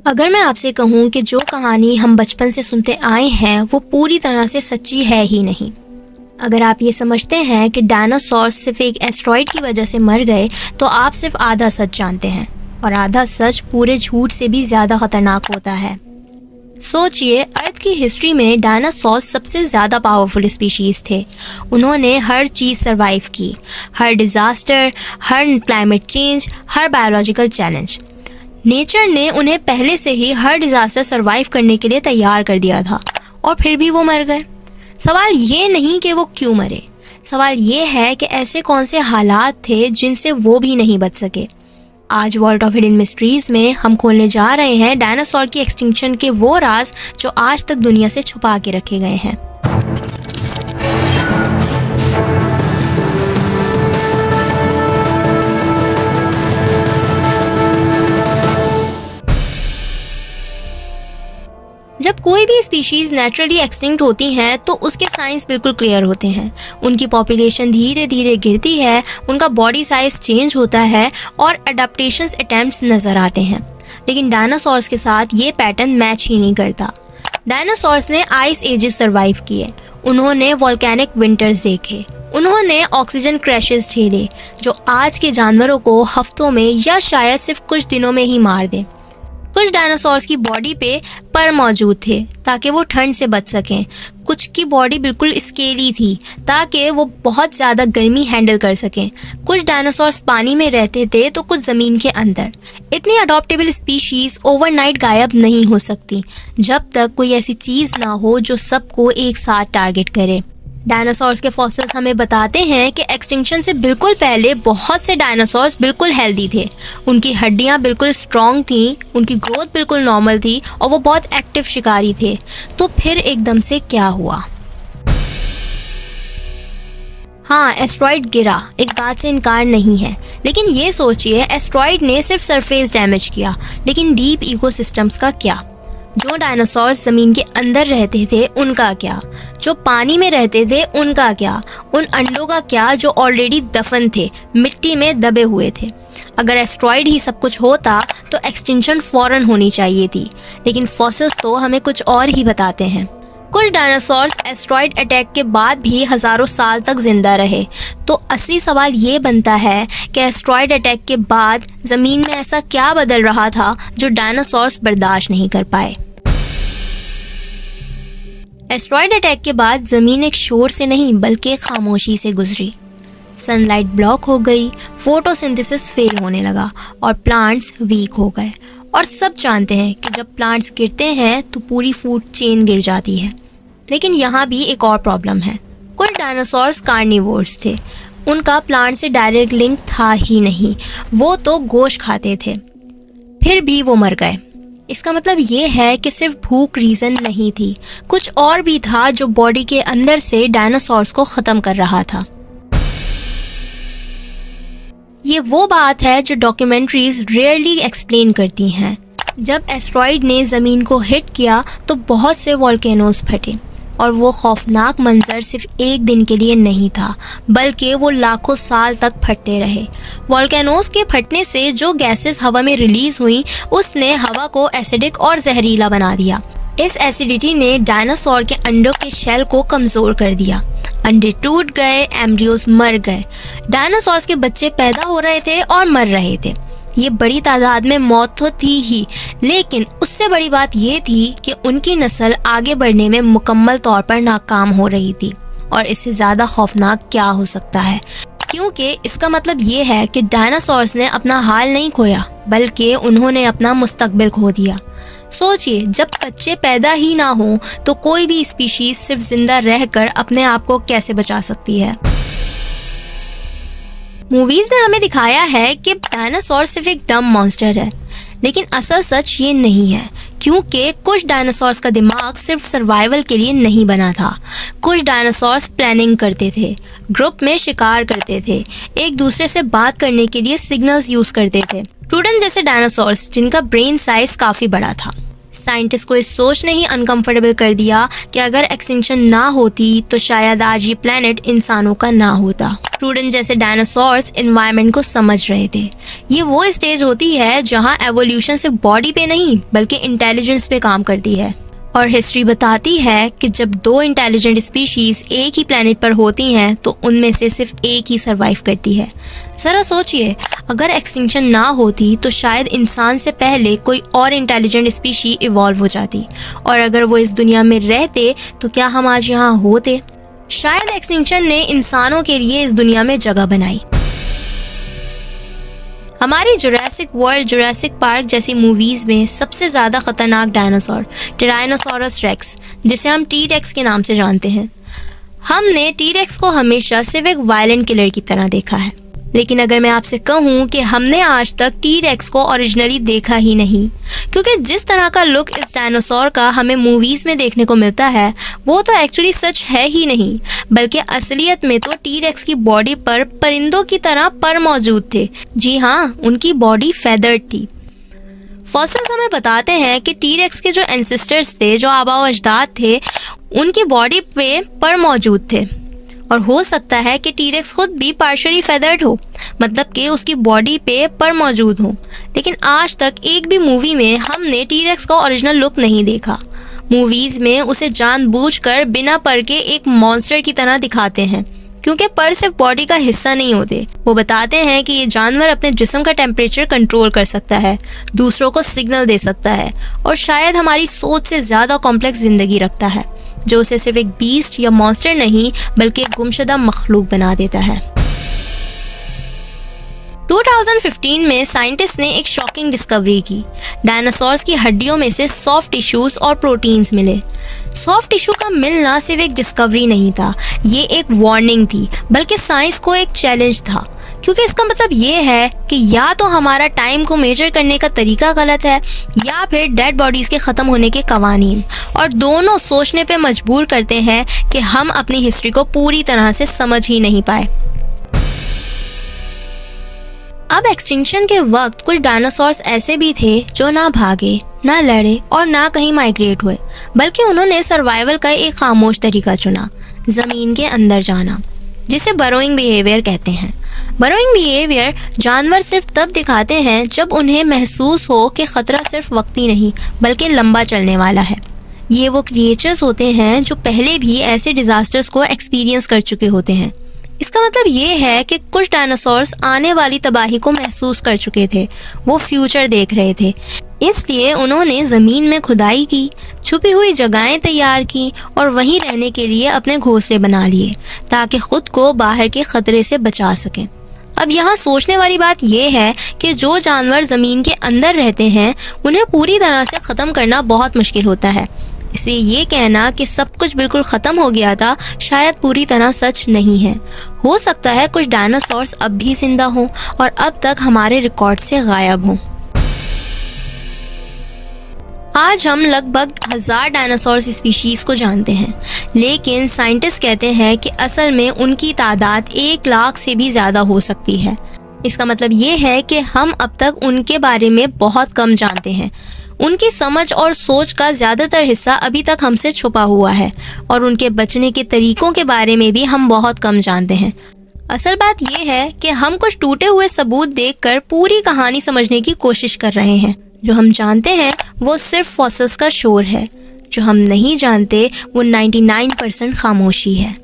अगर मैं आपसे कहूँ कि जो कहानी हम बचपन से सुनते आए हैं वो पूरी तरह से सच्ची है ही नहीं। अगर आप ये समझते हैं कि डायनासोर्स सिर्फ एक एस्टेरॉयड की वजह से मर गए तो आप सिर्फ आधा सच जानते हैं, और आधा सच पूरे झूठ से भी ज़्यादा खतरनाक होता है। सोचिए, अर्थ की हिस्ट्री में डायनासोर्स सबसे ज़्यादा पावरफुल स्पीशीज़ थे। उन्होंने हर चीज़ सरवाइव की, हर डिज़ास्टर, हर क्लाइमेट चेंज, हर बायोलॉजिकल चैलेंज। नेचर ने उन्हें पहले से ही हर डिज़ास्टर सरवाइव करने के लिए तैयार कर दिया था, और फिर भी वो मर गए। सवाल ये नहीं कि वो क्यों मरे, सवाल ये है कि ऐसे कौन से हालात थे जिनसे वो भी नहीं बच सके। आज वर्ल्ड ऑफ हिडन मिस्ट्रीज़ में हम खोलने जा रहे हैं डायनासोर की एक्सटिंक्शन के वो राज जो आज तक दुनिया से छुपा के रखे गए हैं। जब कोई भी स्पीशीज़ नेचुरली एक्सटिंक्ट होती हैं तो उसके साइंस बिल्कुल क्लियर होते हैं। उनकी पॉपुलेशन धीरे धीरे गिरती है, उनका बॉडी साइज चेंज होता है और अडेप्टेशंस अटेम्प्ट्स नज़र आते हैं। लेकिन डायनासोर्स के साथ ये पैटर्न मैच ही नहीं करता। डायनासोर्स ने आइस एजेस सर्वाइव किए, उन्होंने वॉल्केनिक विंटर्स देखे, उन्होंने ऑक्सीजन क्रैशेस झेले जो आज के जानवरों को हफ्तों में या शायद सिर्फ कुछ दिनों में ही मार दें। कुछ डायनासोर्स की बॉडी पे पर मौजूद थे ताकि वो ठंड से बच सकें। कुछ की बॉडी बिल्कुल स्केली थी ताकि वो बहुत ज़्यादा गर्मी हैंडल कर सकें। कुछ डायनासोर्स पानी में रहते थे तो कुछ ज़मीन के अंदर। इतनी अडॉप्टेबल स्पीशीज़ ओवरनाइट गायब नहीं हो सकती जब तक कोई ऐसी चीज़ ना हो जो सबको एक साथ टारगेट करे। डायनासोर्स के फॉसिल्स हमें बताते हैं कि एक्सटिंक्शन से बिल्कुल पहले बहुत से डायनासोर्स बिल्कुल हेल्दी थे। उनकी हड्डियां बिल्कुल स्ट्रॉन्ग थीं, उनकी ग्रोथ बिल्कुल नॉर्मल थी और वो बहुत एक्टिव शिकारी थे। तो फिर एकदम से क्या हुआ? हाँ, एस्टेरॉयड गिरा, इस बात से इनकार नहीं है। लेकिन ये सोचिए, एस्टेरॉयड ने सिर्फ सरफेस डैमेज किया, लेकिन डीप इकोसिस्टम्स का क्या? जो डायनासोर्स ज़मीन के अंदर रहते थे उनका क्या? जो पानी में रहते थे उनका क्या? उन अंडों का क्या जो ऑलरेडी दफन थे, मिट्टी में दबे हुए थे? अगर एस्टेरॉयड ही सब कुछ होता तो एक्सटिंक्शन फ़ौरन होनी चाहिए थी, लेकिन फॉसिल्स तो हमें कुछ और ही बताते हैं। कुछ डायनासोर्स एस्टेरॉयड अटैक के बाद भी हज़ारों साल तक जिंदा रहे। तो असली सवाल ये बनता है कि एस्टेरॉयड अटैक के बाद ज़मीन में ऐसा क्या बदल रहा था जो डायनासोर्स बर्दाश्त नहीं कर पाए। एस्टेरॉयड अटैक के बाद ज़मीन एक शोर से नहीं बल्कि खामोशी से गुजरी। सनलाइट ब्लॉक हो गई, फोटोसिंथेसिस फेल होने लगा और प्लांट्स वीक हो गए। और सब जानते हैं कि जब प्लांट्स गिरते हैं तो पूरी फूड चेन गिर जाती है। लेकिन यहाँ भी एक और प्रॉब्लम है। कुछ डायनासोर्स कार्निवोर्स थे, उनका प्लांट से डायरेक्ट लिंक था ही नहीं, वो तो गोश्त खाते थे। फिर भी वो मर गए। इसका मतलब ये है कि सिर्फ भूख रीज़न नहीं थी, कुछ और भी था जो बॉडी के अंदर से डायनासोर्स को ख़त्म कर रहा था। ये वो बात है जो डॉक्यूमेंट्रीज रेयरली एक्सप्लेन करती हैं। जब एस्टेरॉयड ने ज़मीन को हिट किया तो बहुत से वोल्केनोज फटे, और वो खौफनाक मंजर सिर्फ एक दिन के लिए नहीं था बल्कि वो लाखों साल तक फटते रहे। वोल्केनोज के फटने से जो गैसेस हवा में रिलीज हुई उसने हवा को एसिडिक और जहरीला बना दिया। इस एसिडिटी ने डायनासोर के अंडों के शेल को कमज़ोर कर दिया। अंडे टूट गए, एम्ब्रियोज मर गए। डायनासोर्स के बच्चे पैदा हो रहे थे और मर रहे थे। ये बड़ी तादाद में मौत तो थी ही, लेकिन उससे बड़ी बात ये थी कि उनकी नस्ल आगे बढ़ने में मुकम्मल तौर पर नाकाम हो रही थी। और इससे ज़्यादा खौफनाक क्या हो सकता है, क्योंकि इसका मतलब ये है कि डायनासोर्स ने अपना हाल नहीं खोया बल्कि उन्होंने अपना मुस्तकबिल खो दिया। सोचिए, जब बच्चे पैदा ही ना हो तो कोई भी स्पीशीज सिर्फ जिंदा रहकर अपने आप को कैसे बचा सकती है। मूवीज ने हमें दिखाया है कि डायनासोर सिर्फ एक डम मॉन्स्टर है, लेकिन असल सच ये नहीं है, क्योंकि कुछ डायनासोर्स का दिमाग सिर्फ सर्वाइवल के लिए नहीं बना था। कुछ डायनासोर्स प्लानिंग करते थे, ग्रुप में शिकार करते थे, एक दूसरे से बात करने के लिए सिग्नल्स यूज करते थे। ट्रूडन जैसे डायनासोर्स जिनका ब्रेन साइज काफी बड़ा था, साइंटिस्ट को इस सोच ने ही अनकंफर्टेबल कर दिया कि अगर एक्सटिंक्शन ना होती तो शायद आज ये प्लेनेट इंसानों का ना होता। स्टूडेंट जैसे डायनासोर्स एनवायरनमेंट को समझ रहे थे। ये वो स्टेज होती है जहाँ एवोल्यूशन सिर्फ बॉडी पे नहीं बल्कि इंटेलिजेंस पे काम करती है। और हिस्ट्री बताती है कि जब दो इंटेलिजेंट स्पीशीज एक ही प्लेनेट पर होती हैं तो उनमें से सिर्फ एक ही सरवाइव करती है। ज़रा सोचिए, अगर एक्सटिंक्शन ना होती तो शायद इंसान से पहले कोई और इंटेलिजेंट स्पीशी इवॉल्व हो जाती, और अगर वो इस दुनिया में रहते तो क्या हम आज यहाँ होते? शायद एक्सटिंक्शन ने इंसानों के लिए इस दुनिया में जगह बनाई। हमारी जुरासिक वर्ल्ड, जुरासिक पार्क जैसी मूवीज में सबसे ज़्यादा खतरनाक डायनासोर टायरानोसोरस रेक्स, जिसे हम टी-रेक्स के नाम से जानते हैं। हमने टी-रेक्स को हमेशा सिर्फ एक वायलेंट किलर की तरह देखा है, लेकिन अगर मैं आपसे कहूँ कि हमने आज तक टी-रेक्स को ओरिजिनली देखा ही नहीं, क्योंकि जिस तरह का लुक इस डायनासोर का हमें मूवीज़ में देखने को मिलता है वो तो एक्चुअली सच है ही नहीं, बल्कि असलियत में तो टी-रेक्स की बॉडी पर परिंदों की तरह पर मौजूद थे। जी हाँ, उनकी बॉडी फेदर्ड थी। फॉसिल्स हमें बताते हैं कि टी-रेक्स के जो एंसेस्टर्स थे, जो आबाओ अजदाद थे, उनकी बॉडी पे पर मौजूद थे। और हो सकता है कि टी-रेक्स खुद भी पार्शियली फेदर्ड हो, मतलब कि उसकी बॉडी पे पर मौजूद हो। लेकिन आज तक एक भी मूवी में हमने टी-रेक्स का ओरिजिनल लुक नहीं देखा। मूवीज में उसे जानबूझकर बिना पर के एक मॉन्स्टर की तरह दिखाते हैं, क्योंकि पर सिर्फ बॉडी का हिस्सा नहीं होते। वो बताते हैं कि ये जानवर अपने जिस्म का टेम्परेचर कंट्रोल कर सकता है, दूसरों को सिग्नल दे सकता है, और शायद हमारी सोच से ज़्यादा कॉम्प्लेक्स ज़िंदगी रखता है, जो उसे सिर्फ एक बीस्ट या मॉन्स्टर नहीं बल्कि एक गुमशुदा मखलूक बना देता है। 2015 में साइंटिस्ट ने एक शॉकिंग डिस्कवरी की। डायनासोर्स की हड्डियों में से सॉफ्ट टिश्यूज और प्रोटीन्स मिले। सॉफ्ट टिश्यू का मिलना सिर्फ एक डिस्कवरी नहीं था, ये एक वार्निंग थी, बल्कि साइंस को एक चैलेंज था, क्योंकि इसका मतलब ये है कि या तो हमारा टाइम को मेजर करने का तरीका गलत है या फिर डेड बॉडीज के ख़त्म होने के कवानीन, और दोनों सोचने पे मजबूर करते हैं कि हम अपनी हिस्ट्री को पूरी तरह से समझ ही नहीं पाए। अब एक्सटिंक्शन के वक्त कुछ डायनासोर्स ऐसे भी थे जो ना भागे, ना लड़े और ना कहीं माइग्रेट हुए, बल्कि उन्होंने सर्वाइवल का एक खामोश तरीका चुना, ज़मीन के अंदर जाना, जिसे बरोइंग बिहेवियर कहते हैं। बरोइंग बिहेवियर जानवर सिर्फ तब दिखाते हैं जब उन्हें महसूस हो कि ख़तरा सिर्फ वक्ती नहीं बल्कि लंबा चलने वाला है। ये वो क्रिएचर्स होते हैं जो पहले भी ऐसे डिज़ास्टर्स को एक्सपीरियंस कर चुके होते हैं। इसका मतलब ये है कि कुछ डायनासोर्स आने वाली तबाही को महसूस कर चुके थे, वो फ्यूचर देख रहे थे, इसलिए उन्होंने ज़मीन में खुदाई की, छुपी हुई जगहें तैयार की और वहीं रहने के लिए अपने घोंसले बना लिए ताकि खुद को बाहर के ख़तरे से बचा सकें। अब यहाँ सोचने वाली बात यह है कि जो जानवर ज़मीन के अंदर रहते हैं उन्हें पूरी तरह से ख़त्म करना बहुत मुश्किल होता है, इसलिए ये कहना कि सब कुछ बिल्कुल ख़त्म हो गया था शायद पूरी तरह सच नहीं है। हो सकता है कुछ डायनासोर्स अब भी जिंदा हों और अब तक हमारे रिकॉर्ड से गायब हों। आज हम लगभग 1000 डायनासोर्स स्पीशीज़ को जानते हैं, लेकिन साइंटिस्ट कहते हैं कि असल में उनकी तादाद 1 लाख से भी ज़्यादा हो सकती है। इसका मतलब ये है कि हम अब तक उनके बारे में बहुत कम जानते हैं। उनकी समझ और सोच का ज़्यादातर हिस्सा अभी तक हमसे छुपा हुआ है और उनके बचने के तरीकों के बारे में भी हम बहुत कम जानते हैं। असल बात यह है कि हम कुछ टूटे हुए सबूत देखकर पूरी कहानी समझने की कोशिश कर रहे हैं। जो हम जानते हैं वो सिर्फ फॉसिल्स का शोर है, जो हम नहीं जानते वो 99% खामोशी है।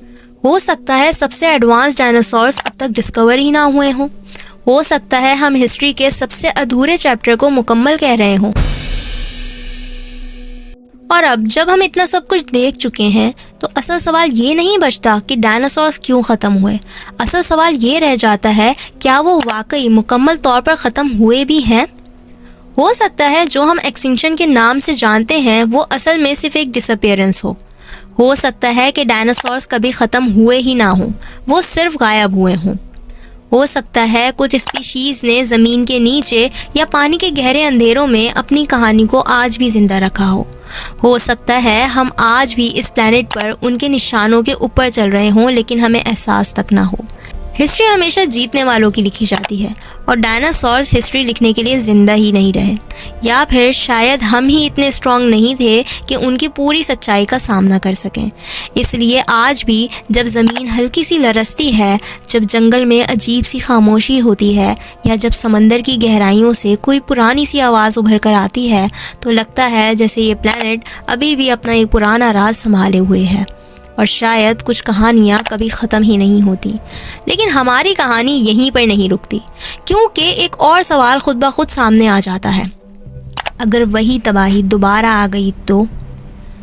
हो सकता है सबसे एडवांस डायनासोर्स अब तक डिस्कवर ही ना हुए हों। हो सकता है हम हिस्ट्री के सबसे अधूरे चैप्टर को मुकम्मल कह रहे हों। और अब जब हम इतना सब कुछ देख चुके हैं तो असल सवाल ये नहीं बचता कि डायनासोर्स क्यों ख़त्म हुए। असल सवाल ये रह जाता है, क्या वो वाकई मुकम्मल तौर पर ख़त्म हुए भी हैं? हो सकता है जो हम एक्सटिंक्शन के नाम से जानते हैं वो असल में सिर्फ एक डिसअपीयरेंस हो सकता है कि डायनासोर्स कभी ख़त्म हुए ही ना हों, वो सिर्फ गायब हुए हों। हो सकता है कुछ स्पीशीज़ ने ज़मीन के नीचे या पानी के गहरे अंधेरों में अपनी कहानी को आज भी ज़िंदा रखा हो सकता है हम आज भी इस प्लैनेट पर उनके निशानों के ऊपर चल रहे हों लेकिन हमें एहसास तक ना हो। हिस्ट्री हमेशा जीतने वालों की लिखी जाती है और डायनासोर्स हिस्ट्री लिखने के लिए ज़िंदा ही नहीं रहे, या फिर शायद हम ही इतने स्ट्रॉन्ग नहीं थे कि उनकी पूरी सच्चाई का सामना कर सकें। इसलिए आज भी जब ज़मीन हल्की सी लरसती है, जब जंगल में अजीब सी खामोशी होती है, या जब समंदर की गहराइयों से कोई पुरानी सी आवाज़ उभर कर आती है, तो लगता है जैसे ये प्लैनेट अभी भी अपना एक पुराना राज संभाले हुए है और शायद कुछ कहानियाँ कभी ख़त्म ही नहीं होती। लेकिन हमारी कहानी यहीं पर नहीं रुकती, क्योंकि एक और सवाल खुद ब खुद सामने आ जाता है। अगर वही तबाही दोबारा आ गई तो?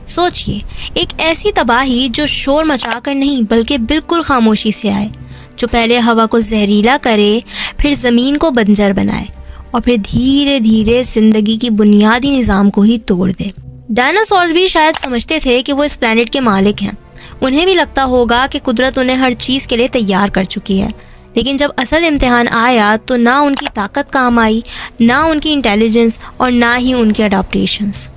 सोचिए, एक ऐसी तबाही जो शोर मचाकर नहीं बल्कि बिल्कुल खामोशी से आए, जो पहले हवा को जहरीला करे, फिर ज़मीन को बंजर बनाए और फिर धीरे धीरे ज़िंदगी की बुनियादी निज़ाम को ही तोड़ दे। डायनासोर्स भी शायद समझते थे कि वो इस प्लैनेट के मालिक हैं। उन्हें भी लगता होगा कि कुदरत उन्हें हर चीज़ के लिए तैयार कर चुकी है। लेकिन जब असल इम्तिहान आया तो ना उनकी ताकत काम आई, ना उनकी इंटेलिजेंस और ना ही उनके अडॉप्टेशंस।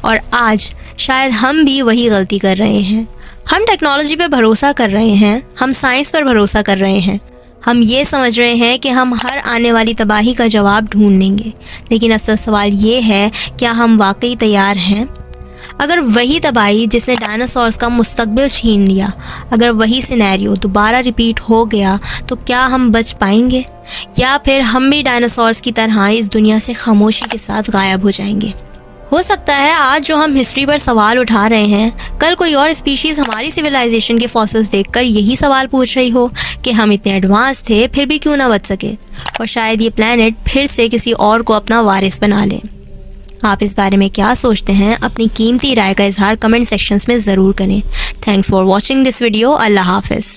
और आज शायद हम भी वही गलती कर रहे हैं। हम टेक्नोलॉजी पर भरोसा कर रहे हैं, हम साइंस पर भरोसा कर रहे हैं, हम ये समझ रहे हैं कि हम हर आने वाली तबाही का जवाब ढूंढ लेंगे। लेकिन असल सवाल ये है, क्या हम वाकई तैयार हैं? अगर वही तबाही जिसने डायनासोर्स का मुस्तकबिल छीन लिया, अगर वही सिनेरियो दोबारा रिपीट हो गया, तो क्या हम बच पाएंगे, या फिर हम भी डायनासोर्स की तरह इस दुनिया से खामोशी के साथ गायब हो जाएंगे? हो सकता है आज जो हम हिस्ट्री पर सवाल उठा रहे हैं, कल कोई और स्पीशीज़ हमारी सिविलाइजेशन के फॉसिल्स देखकर यही सवाल पूछ रही हो कि हम इतने एडवांस थे फिर भी क्यों ना बच सके, और शायद ये प्लैनेट फिर से किसी और को अपना वारिस बना ले। आप इस बारे में क्या सोचते हैं? अपनी कीमती राय का इजहार कमेंट सेक्शंस में ज़रूर करें। Thanks for watching this video. अल्लाह हाफिज़।